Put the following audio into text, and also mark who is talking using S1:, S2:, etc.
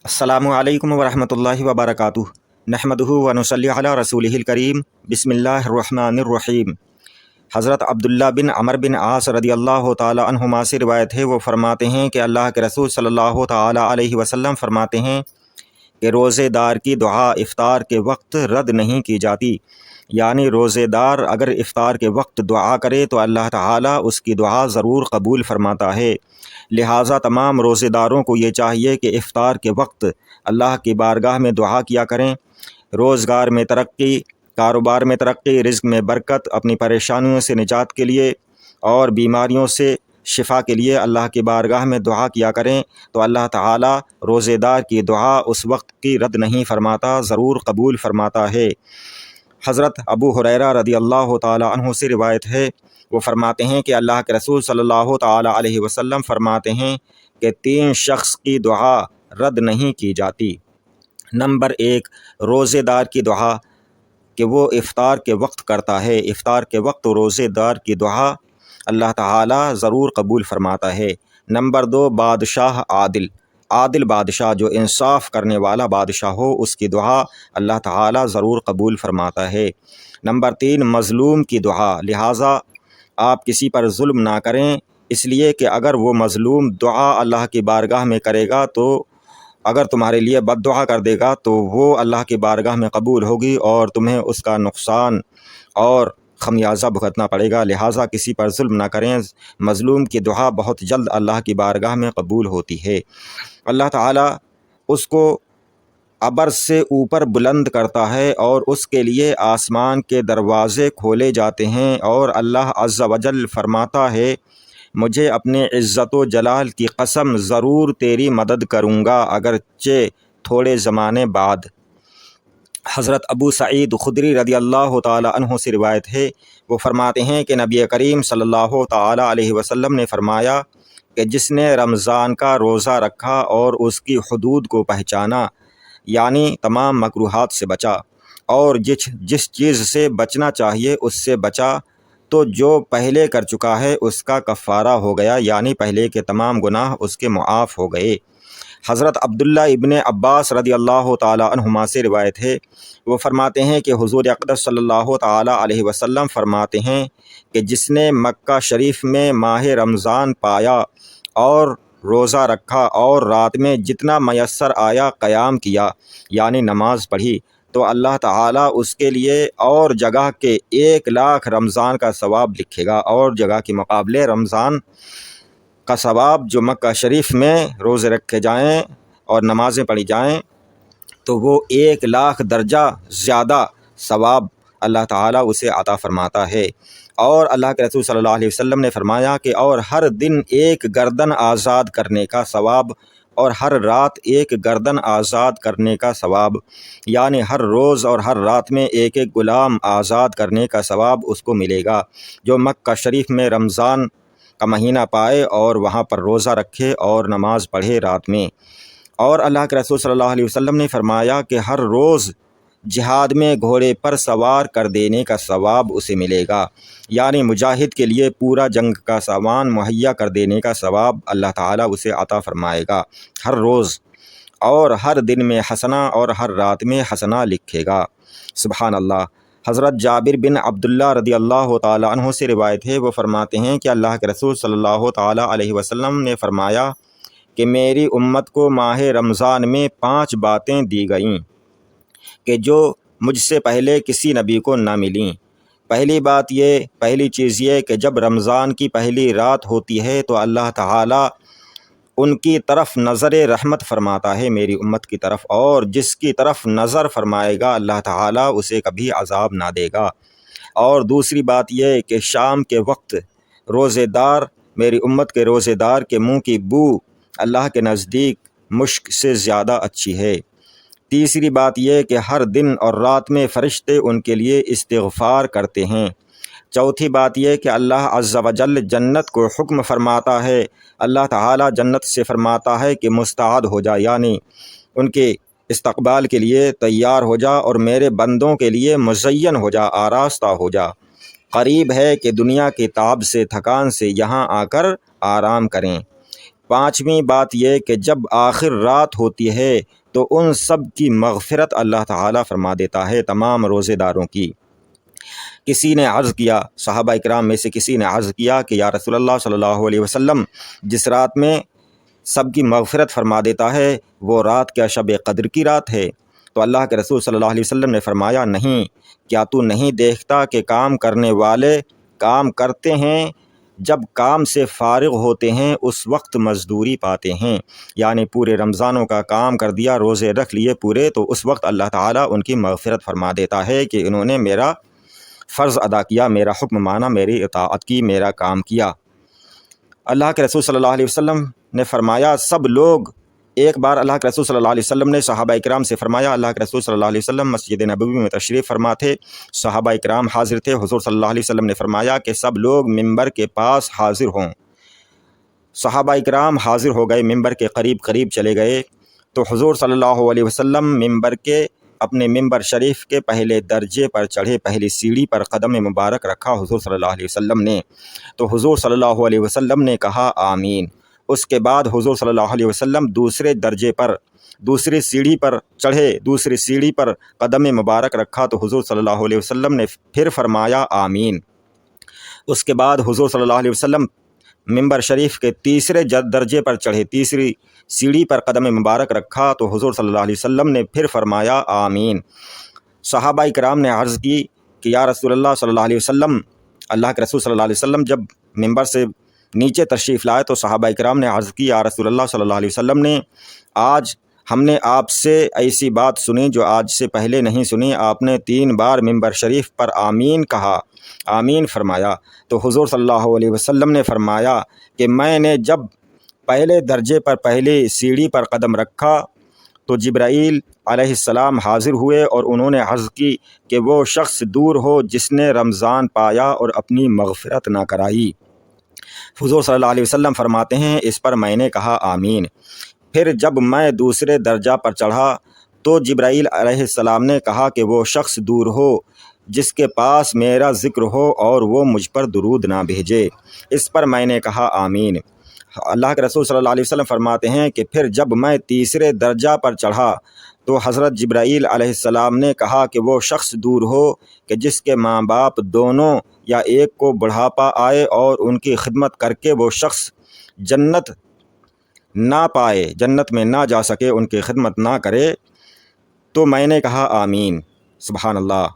S1: अस्सलामु अलैकुम वरहमतुल्लाहि वबरकातुहु। नहमदुहु व नुसल्ली अला रसूलिहिल करीम। बिस्मिल्लाहिर्रहमानिर्रहीम। हज़रत अब्दुल्ला बिन अमर बिन आस रदियल्लाहु ताला अन्हुमा से रिवायत है, वो फरमाते हैं कि अल्लाह के रसूल सल्लल्लाहु ताला अलैहि वसल्लम फरमाते हैं कि रोज़ेदार की दुआ इफ़्तार के वक्त रद्द नहीं की जाती। यानी रोज़ेदार अगर इफ़्तार के वक्त दुआ करे तो अल्लाह ताला उसकी दुआ ज़रूर कबूल फ़रमाता है। लिहाजा तमाम रोज़ेदारों को ये चाहिए कि इफ़्तार के वक्त अल्लाह की बारगाह में दुआ किया करें। रोज़गार में तरक्की, कारोबार में तरक्की, रिज़्क़ में बरकत, अपनी परेशानियों से निजात के लिए और बीमारियों से शिफा के लिए अल्लाह की बारगाह में दुआ किया करें तो अल्लाह ताला रोज़ेदार की दुआ उस वक्त की रद्द नहीं फरमाता, ज़रूर कबूल फरमाता है। हज़रत अबू हुरैरा रदियल्लाहु ताला अन्हु से रिवायत है, वो फरमाते हैं कि अल्लाह के रसूल सल्लल्लाहु ताला अलैहि वसल्लम फरमाते हैं कि 3 शख्स की दुआ रद्द नहीं की जाती। नंबर 1, रोज़ेदार की दुआ कि वो इफ़्तार के वक्त करता है। इफ़्तार के वक्त रोज़ेदार की दुआ अल्लाह ताला ज़रूर कबूल फ़रमाता है। नंबर 2, बादशाह आदिल, आदिल बादशाह जो इंसाफ़ करने वाला बादशाह हो, उसकी दुआ अल्लाह ताला ज़रूर कबूल फ़रमाता है। नंबर 3, मज़लूम की दुआ, लिहाजा आप किसी पर जुल्म ना करें, इसलिए कि अगर वो मज़लूम दुआ अल्लाह की बारगाह में करेगा तो अगर तुम्हारे लिए बद्दुआ कर देगा तो वो अल्लाह की बारगाह में कबूल होगी और तुम्हें उसका नुकसान और खमियाजा भुगतना पड़ेगा। लिहाजा किसी पर जुल्म ना करें। मज़लूम की दुआ बहुत जल्द अल्लाह की बारगाह में कबूल होती है। अल्लाह ताला उसको अबर से ऊपर बुलंद करता है और उसके लिए आसमान के दरवाज़े खोले जाते हैं और अल्लाह अज़्ज़ा वजल फरमाता है, मुझे अपने इज़्ज़त व जलाल की कसम ज़रूर तेरी मदद करूँगा अगरचे थोड़े ज़माने बाद। हज़रत अबू सईद खुदरी रदियल्लाहु ताला अन्हु से रिवायत है, वो फरमाते हैं कि नबी करीम सल्लल्लाहु ताला अलैहि वसल्लम ने फरमाया कि जिसने रमज़ान का रोज़ा रखा और उसकी हुदूद को पहचाना, यानी तमाम मकरूहात से बचा और जिस चीज़ से बचना चाहिए उससे बचा, तो जो पहले कर चुका है उसका कफ़ारा हो गया, यानी पहले के तमाम गुनाह उसके मुआफ़ हो गए। हज़रत अब्दुल्ला इब्न अब्बास रदियल्लाहु ताला अन्हुमा से रिवायत है, वो फरमाते हैं कि हुज़ूर अक़दस सल्लल्लाहु ताला अलैहि वसल्लम फरमाते हैं कि जिसने मक्का शरीफ में माह रमज़ान पाया और रोज़ा रखा और रात में जितना मयस्सर आया क़याम किया, यानी नमाज पढ़ी, तो अल्लाह ताला उसके लिए और जगह के 1 लाख रमज़ान का सवाब लिखेगा। और जगह के मुकाबले रमज़ान का सवाब जो मक्का शरीफ में रोज़े रखे जाएँ और नमाज़ें पढ़ी जाएँ तो वो 1 लाख दर्जा ज़्यादा सवाब अल्लाह ताला उसे अता फ़रमाता है। और अल्लाह के रसूल सल्लल्लाहु अलैहि वसल्लम ने फरमाया कि और हर दिन 1 गर्दन आज़ाद करने का सवाब और हर रात 1 गर्दन आज़ाद करने का सवाब, यानी हर रोज़ और हर रात में 1-1 ग़ुलाम आज़ाद करने का सवाब उसको मिलेगा जो मक्का शरीफ में रमज़ान का महीना पाए और वहाँ पर रोज़ा रखे और नमाज़ पढ़े रात में। और अल्लाह के रसूल सल्लल्लाहु अलैहि वसल्लम ने फरमाया कि हर रोज़ जिहाद में घोड़े पर सवार कर देने का सवाब उसे मिलेगा, यानी मुजाहिद के लिए पूरा जंग का सामान मुहैया कर देने का सवाब अल्लाह ताला उसे अता फ़रमाएगा हर रोज़, और हर दिन में हसना और हर रात में हसना लिखेगा। सुभान अल्लाह। हज़रत जाबिर बिन अब्दुल्ला रदियल्लाहु ताला अन्हु से रिवायत है, वो फरमाते हैं कि अल्लाह के रसूल सल्लल्लाहु ताला अलैहि वसल्लम ने फरमाया कि मेरी उम्मत को माह रमज़ान में 5 बातें दी गईं कि जो मुझसे पहले किसी नबी को ना मिलीं। पहली चीज़ ये कि जब रमज़ान की पहली रात होती है तो अल्लाह ताला उनकी तरफ नज़र रहमत फरमाता है, मेरी उम्मत की तरफ, और जिसकी तरफ नज़र फरमाएगा अल्लाह ताला उसे कभी अज़ाब ना देगा। और दूसरी बात यह कि शाम के वक्त रोज़ेदार, मेरी उम्मत के रोज़ेदार के मुँह की बू अल्लाह के नज़दीक मुश्क से ज़्यादा अच्छी है। तीसरी बात यह कि हर दिन और रात में फ़रिश्ते उनके लिए इस्तिग़फ़ार करते हैं। चौथी बात यह कि अल्लाह अज़्ज़ा वजल जन्नत को हुक्म फ़रमाता है, अल्लाह ताला जन्नत से फ़रमाता है कि मुस्तआद हो जा, यानी उनके इस्तक़बाल के लिए तैयार हो जा और मेरे बंदों के लिए मुज़य्यन हो जा, आरास्ता हो जा। करीब है कि दुनिया की ताब से, थकान से यहाँ आकर आराम करें। پانچویں بات یہ کہ جب آخر رات ہوتی ہے تو ان سب کی مغفرت اللہ تعالیٰ فرما دیتا ہے، تمام روزے داروں کی۔ کسی نے عرض کیا، صحابہ اکرام میں سے کسی نے عرض کیا کہ یا رسول اللہ صلی اللہ علیہ وسلم، جس رات میں سب کی مغفرت فرما دیتا ہے وہ رات کیا شب قدر کی رات ہے؟ تو اللہ کے رسول صلی اللہ علیہ وسلم نے فرمایا، نہیں، کیا تو نہیں دیکھتا کہ کام کرنے والے کام کرتے ہیں، جب کام سے فارغ ہوتے ہیں اس وقت مزدوری پاتے ہیں، یعنی پورے رمضانوں کا کام کر دیا، روزے رکھ لیے پورے، تو اس وقت اللہ تعالیٰ ان کی مغفرت فرما دیتا ہے کہ انہوں نے میرا فرض ادا کیا، میرا حکم مانا، میری اطاعت کی، میرا کام کیا۔ اللہ کے رسول صلی اللہ علیہ وسلم نے فرمایا، سب لوگ ایک بار اللہ کے رسول صلی اللہ علیہ وسلم نے صحابہ اکرام سے فرمایا، اللہ کے رسول صلی اللہ علیہ وسلم مسجد نبوی میں تشریف فرما تھے، صحابہ اکرام حاضر تھے، حضور صلی اللہ علیہ وسلم نے فرمایا کہ سب لوگ ممبر کے پاس حاضر ہوں۔ صحابہ اکرام حاضر ہو گئے، ممبر کے قریب قریب چلے گئے، تو حضور صلی اللہ علیہ وسلم ممبر کے اپنے ممبر شریف کے پہلے درجے پر چڑھے، پہلی سیڑھی پر قدم مبارک رکھا حضور صلی اللہ علیہ وسلم نے، تو حضور صلی اللہ علیہ وسلم نے کہا آمین۔ اس کے بعد حضور صلی اللہ علیہ وسلم دوسرے درجے پر، دوسری سیڑھی پر چڑھے، دوسری سیڑھی پر قدم مبارک رکھا، تو حضور صلی اللہ علیہ وسلم نے پھر فرمایا آمین۔ اس کے بعد حضور صلی اللہ علیہ وسلم ممبر شریف کے تیسرے درجے پر چڑھے، تیسری سیڑھی پر قدم مبارک رکھا، تو حضور صلی اللہ علیہ وسلم نے پھر فرمایا آمین۔ صحابہ اکرام نے عرض کی کہ یا رسول اللہ صلی اللہ علیہ وسلم، اللہ کے رسول صلی اللہ علیہ وسلم جب ممبر سے نیچے تشریف لائے تو صحابہ اکرام نے عرض کی، یا رسول اللہ صلی اللہ علیہ وسلم نے آج ہم نے آپ سے ایسی بات سنی جو آج سے پہلے نہیں سنی، آپ نے 3 بار ممبر شریف پر آمین کہا، آمین فرمایا۔ تو حضور صلی اللہ علیہ وسلم نے فرمایا کہ میں نے جب پہلے درجے پر، پہلی سیڑھی پر قدم رکھا تو جبرائیل علیہ السلام حاضر ہوئے اور انہوں نے عرض کی کہ وہ شخص دور ہو جس نے رمضان پایا اور اپنی مغفرت نہ کرائی۔ حضور صلی اللہ علیہ وسلم فرماتے ہیں، اس پر میں نے کہا آمین۔ پھر جب میں دوسرے درجہ پر چڑھا تو جبرائیل علیہ السلام نے کہا کہ وہ شخص دور ہو جس کے پاس میرا ذکر ہو اور وہ مجھ پر درود نہ بھیجے، اس پر میں نے کہا آمین۔ اللہ کے رسول صلی اللہ علیہ وسلم فرماتے ہیں کہ پھر جب میں تیسرے درجہ پر چڑھا تو حضرت جبرائیل علیہ السلام نے کہا کہ وہ شخص دور ہو کہ جس کے ماں باپ دونوں یا ایک کو بڑھاپا آئے اور ان کی خدمت کر کے وہ شخص جنت نہ پائے، جنت میں نہ جا سکے، ان کی خدمت نہ کرے، تو میں نے کہا آمین۔ سبحان اللہ۔